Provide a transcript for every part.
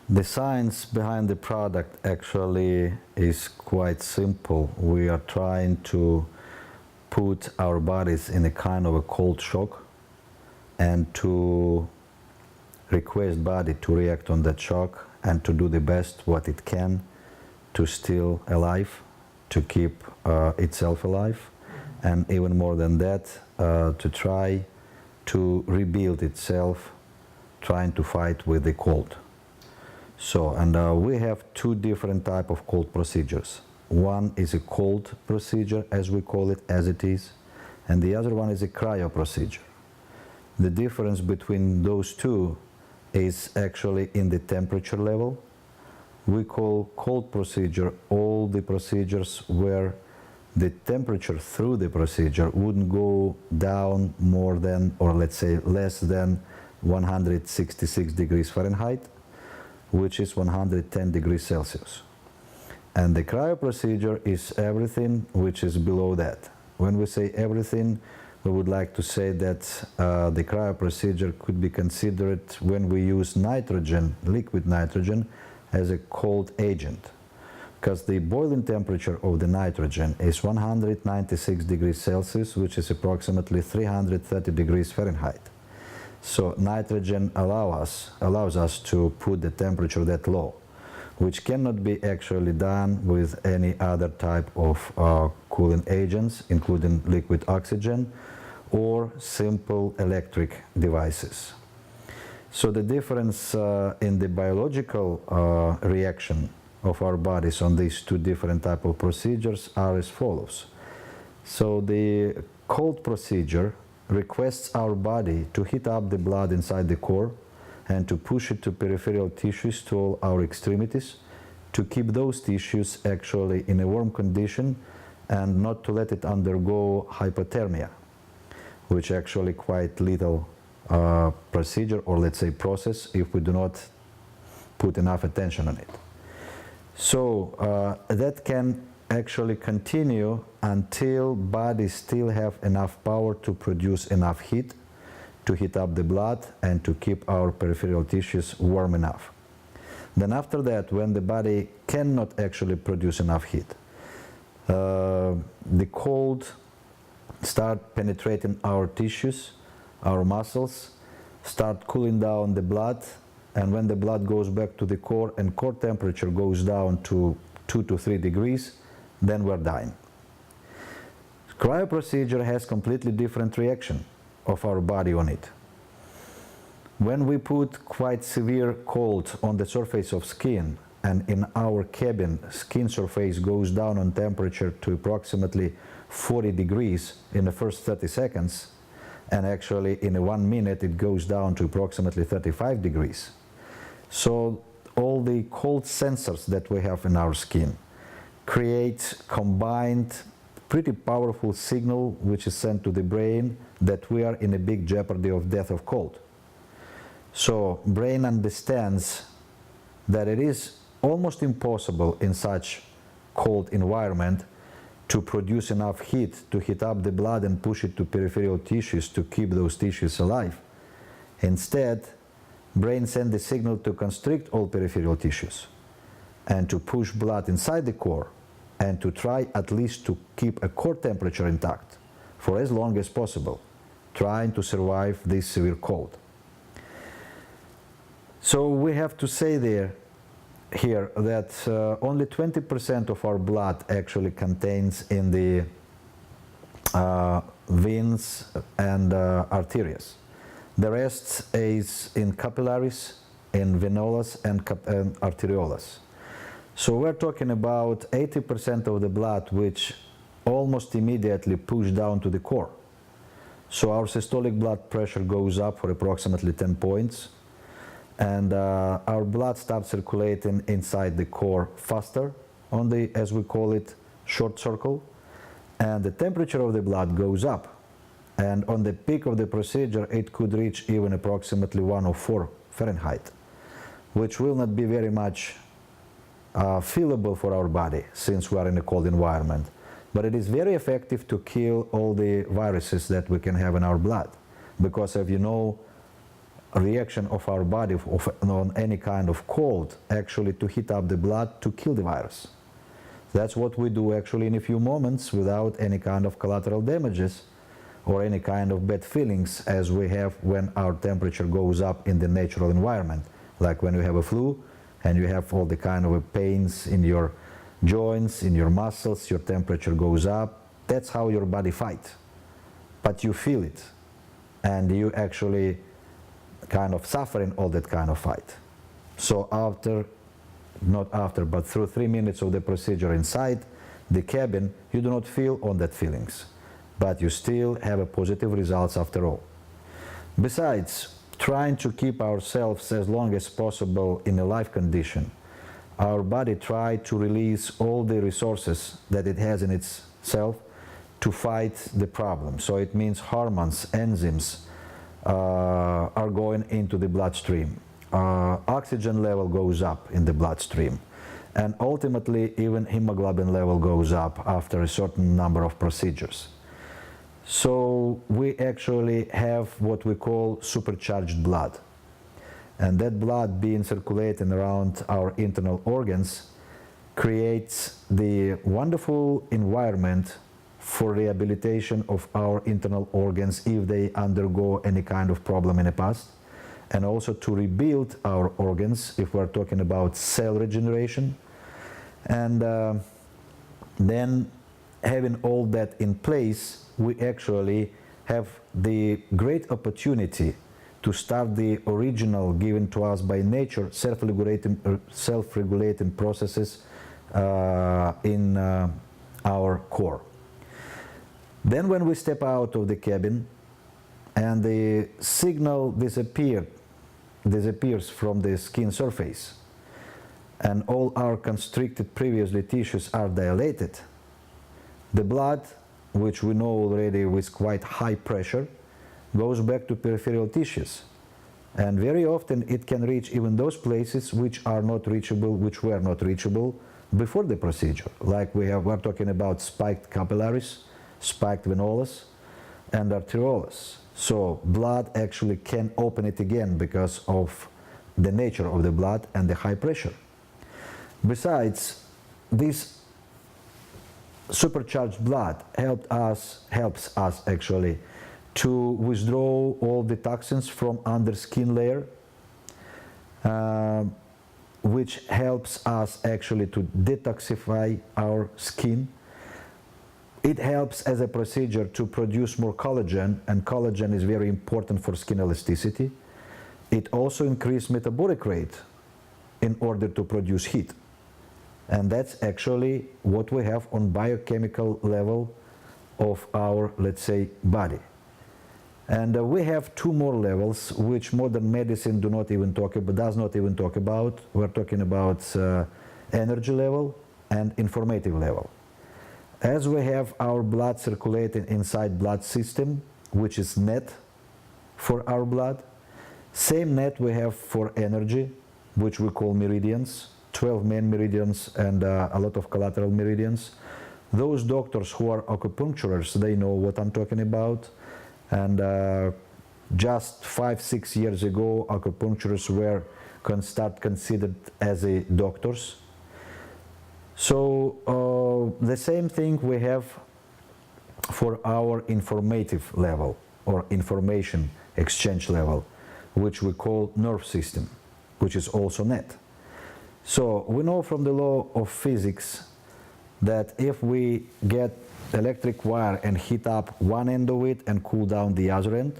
The science behind the product actually is quite simple. We are trying to put our bodies in a kind of a cold shock and to request body to react on that shock and to do the best what it can to still alive, to keep itself alive, and even more than that, to try to rebuild itself, trying to fight with the cold. So, and we have two different type of cold procedures. One is a cold procedure, as we call it, as it is, and the other one is a cryo procedure. The difference between those two is actually in the temperature level. We call cold procedure all the procedures where the temperature through the procedure wouldn't go down more than, or let's say less than 166 degrees Fahrenheit, which is 110 degrees Celsius. And the cryo procedure is everything which is below that. When we say everything, we would like to say that the cryo procedure could be considered when we use nitrogen, liquid nitrogen, as a cold agent. Because the boiling temperature of the nitrogen is 196 degrees Celsius, which is approximately 330 degrees Fahrenheit. So nitrogen allows us to put the temperature that low, which cannot be actually done with any other type of cooling agents, including liquid oxygen or simple electric devices. So the difference in the biological reaction of our bodies on these two different type of procedures are as follows. So the cold procedure requests our body to heat up the blood inside the core and to push it to peripheral tissues, to all our extremities, to keep those tissues actually in a warm condition and not to let it undergo hypothermia, which actually quite lethal procedure, or let's say process, if we do not put enough attention on it. So that can actually continue until bodies still have enough power to produce enough heat to heat up the blood and to keep our peripheral tissues warm enough. Then after that, when the body cannot actually produce enough heat, the cold start penetrating our tissues, our muscles, start cooling down the blood, and when the blood goes back to the core and core temperature goes down to 2 to 3 degrees, then we're dying. Cryo procedure has completely different reaction of our body on it. When we put quite severe cold on the surface of skin, and in our cabin skin surface goes down on temperature to approximately 40 degrees in the first 30 seconds, and actually in 1 minute it goes down to approximately 35 degrees. So all the cold sensors that we have in our skin create combined pretty powerful signal which is sent to the brain that we are in a big jeopardy of death of cold. So brain understands that it is almost impossible in such cold environment to produce enough heat to heat up the blood and push it to peripheral tissues to keep those tissues alive. Instead, brain sends the signal to constrict all peripheral tissues and to push blood inside the core and to try at least to keep a core temperature intact for as long as possible, trying to survive this severe cold. So we have to say here that only 20% of our blood actually contains in the veins and arteries. The rest is in capillaries, in venulas and arterioles. So we're talking about 80% of the blood which almost immediately push down to the core. So our systolic blood pressure goes up for approximately 10 points, and our blood starts circulating inside the core faster on the, as we call it, short circle, and the temperature of the blood goes up. And on the peak of the procedure, it could reach even approximately 104 Fahrenheit, which will not be very much feelable for our body since we are in a cold environment. But it is very effective to kill all the viruses that we can have in our blood. Because as you know, reaction of our body on any kind of cold actually to heat up the blood to kill the virus. That's what we do actually in a few moments without any kind of collateral damages or any kind of bad feelings as we have when our temperature goes up in the natural environment, like when you have a flu and you have all the kind of pains in your joints, in your muscles, your temperature goes up. That's how your body fights. But you feel it and you actually kind of suffering all that kind of fight. So but through 3 minutes of the procedure inside the cabin, you do not feel all that feelings, but you still have a positive results after all. Besides, trying to keep ourselves as long as possible in a life condition, our body tries to release all the resources that it has in itself to fight the problem. So it means hormones, enzymes are going into the bloodstream. Oxygen level goes up in the bloodstream, and ultimately even hemoglobin level goes up after a certain number of procedures. So we actually have what we call supercharged blood, and that blood being circulating around our internal organs creates the wonderful environment for rehabilitation of our internal organs if they undergo any kind of problem in the past, and also to rebuild our organs if we're talking about cell regeneration. And then having all that in place, we actually have the great opportunity to start the original given to us by nature self-regulating processes in our core. Then when we step out of the cabin and the signal disappears from the skin surface and all our constricted previously tissues are dilated, the blood, which we know already with quite high pressure, goes back to peripheral tissues, and very often it can reach even those places which were not reachable before the procedure, like we're talking about spiked capillaries, spiked venules, and arterioles. So blood actually can open it again because of the nature of the blood and the high pressure. Besides, this supercharged blood helps us actually to withdraw all the toxins from under skin layer, which helps us actually to detoxify our skin. It helps as a procedure to produce more collagen, and collagen is very important for skin elasticity. It also increases metabolic rate in order to produce heat. And that's actually what we have on biochemical level of our, let's say, body. And we have two more levels which modern medicine does not even talk about. We're talking about energy level and informative level. As we have our blood circulating inside blood system, which is net for our blood, same net we have for energy, which we call meridians, 12 main meridians and a lot of collateral meridians. Those doctors who are acupuncturists, they know what I'm talking about. And just 5-6 years ago, acupuncturists were considered as doctors. So the same thing we have for our informative level or information exchange level, which we call nerve system, which is also net. So we know from the law of physics that if we get electric wire and heat up one end of it and cool down the other end,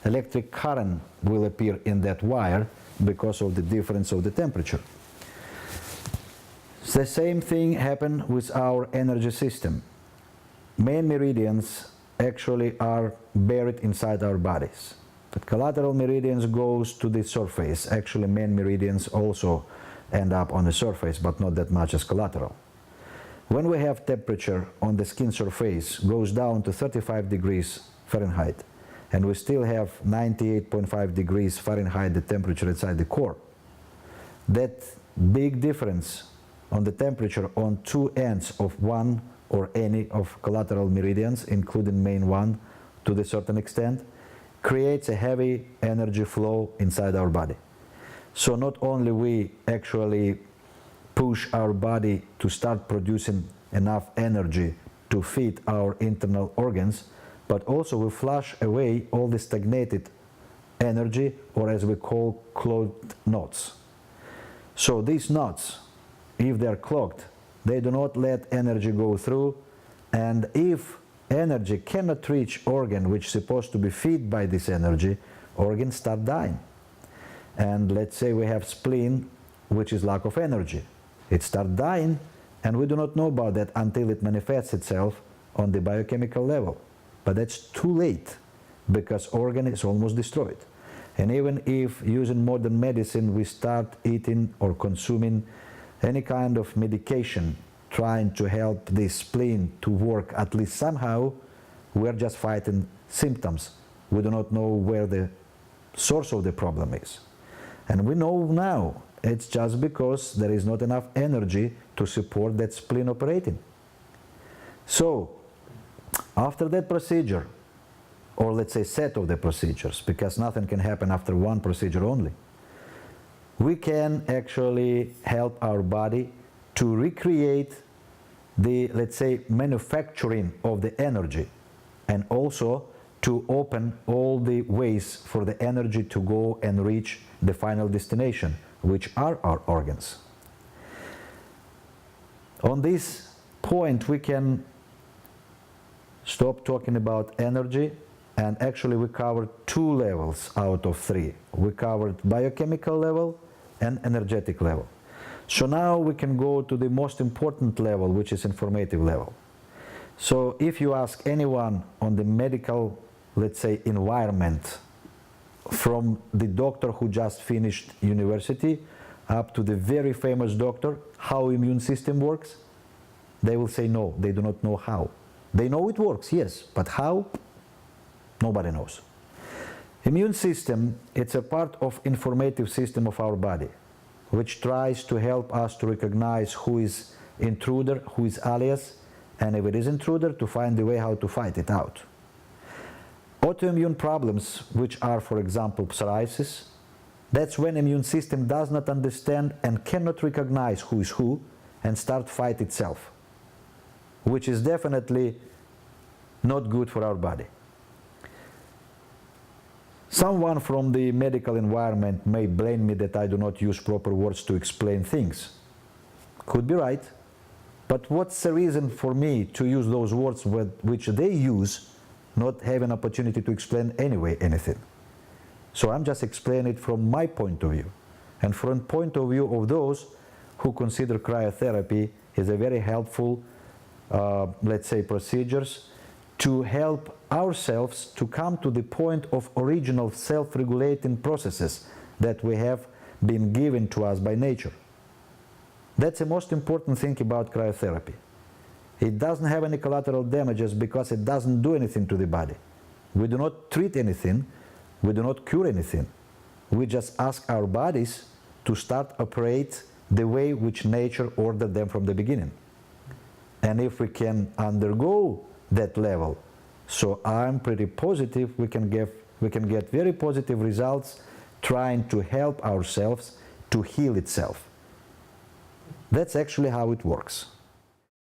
electric current will appear in that wire because of the difference of the temperature. The same thing happened with our energy system. Main meridians actually are buried inside our bodies, but collateral meridians goes to the surface. Actually, main meridians also end up on the surface, but not that much as collateral. When we have temperature on the skin surface goes down to 35 degrees Fahrenheit, and we still have 98.5 degrees Fahrenheit the temperature inside the core, that big difference on the temperature on two ends of one or any of collateral meridians, including main one to a certain extent, creates a heavy energy flow inside our body. So not only we actually push our body to start producing enough energy to feed our internal organs, but also we flush away all the stagnated energy, or as we call, clogged knots. So these knots, if they are clogged, they do not let energy go through, and if energy cannot reach organ which is supposed to be fed by this energy, organs start dying. And let's say we have spleen, which is lack of energy. It starts dying, and we do not know about that until it manifests itself on the biochemical level. But that's too late, because organ is almost destroyed. And even if using modern medicine we start eating or consuming any kind of medication trying to help the spleen to work at least somehow, we're just fighting symptoms. We do not know where the source of the problem is. And we know now it's just because there is not enough energy to support that spleen operating. So after that procedure, or let's say set of the procedures, because nothing can happen after one procedure only, we can actually help our body to recreate the, let's say, manufacturing of the energy, and also to open all the ways for the energy to go and reach the final destination, which are our organs. On this point, we can stop talking about energy, and actually we covered 2 levels out of 3. We covered biochemical level and energetic level. So now we can go to the most important level, which is informative level. So if you ask anyone on the medical, let's say, environment, from the doctor who just finished university up to the very famous doctor, how immune system works, they will say no, they do not know how. They know it works, yes, but how? Nobody knows. Immune system, it's a part of informative system of our body, which tries to help us to recognize who is intruder, who is alias, and if it is intruder, to find the way how to fight it out. Autoimmune problems, which are, for example, psoriasis, that's when immune system does not understand and cannot recognize who is who and start fight itself, which is definitely not good for our body. Someone from the medical environment may blame me that I do not use proper words to explain things. Could be right, but what's the reason for me to use those words which they use, not have an opportunity to explain anyway anything? So I'm just explaining it from my point of view, and from the point of view of those who consider cryotherapy is a very helpful, let's say, procedures to help ourselves to come to the point of original self-regulating processes that we have been given to us by nature. That's the most important thing about cryotherapy. It doesn't have any collateral damages because it doesn't do anything to the body. We do not treat anything, we do not cure anything. We just ask our bodies to start operate the way which nature ordered them from the beginning. And if we can undergo that level, so I'm pretty positive we can get very positive results trying to help ourselves to heal itself. That's actually how it works.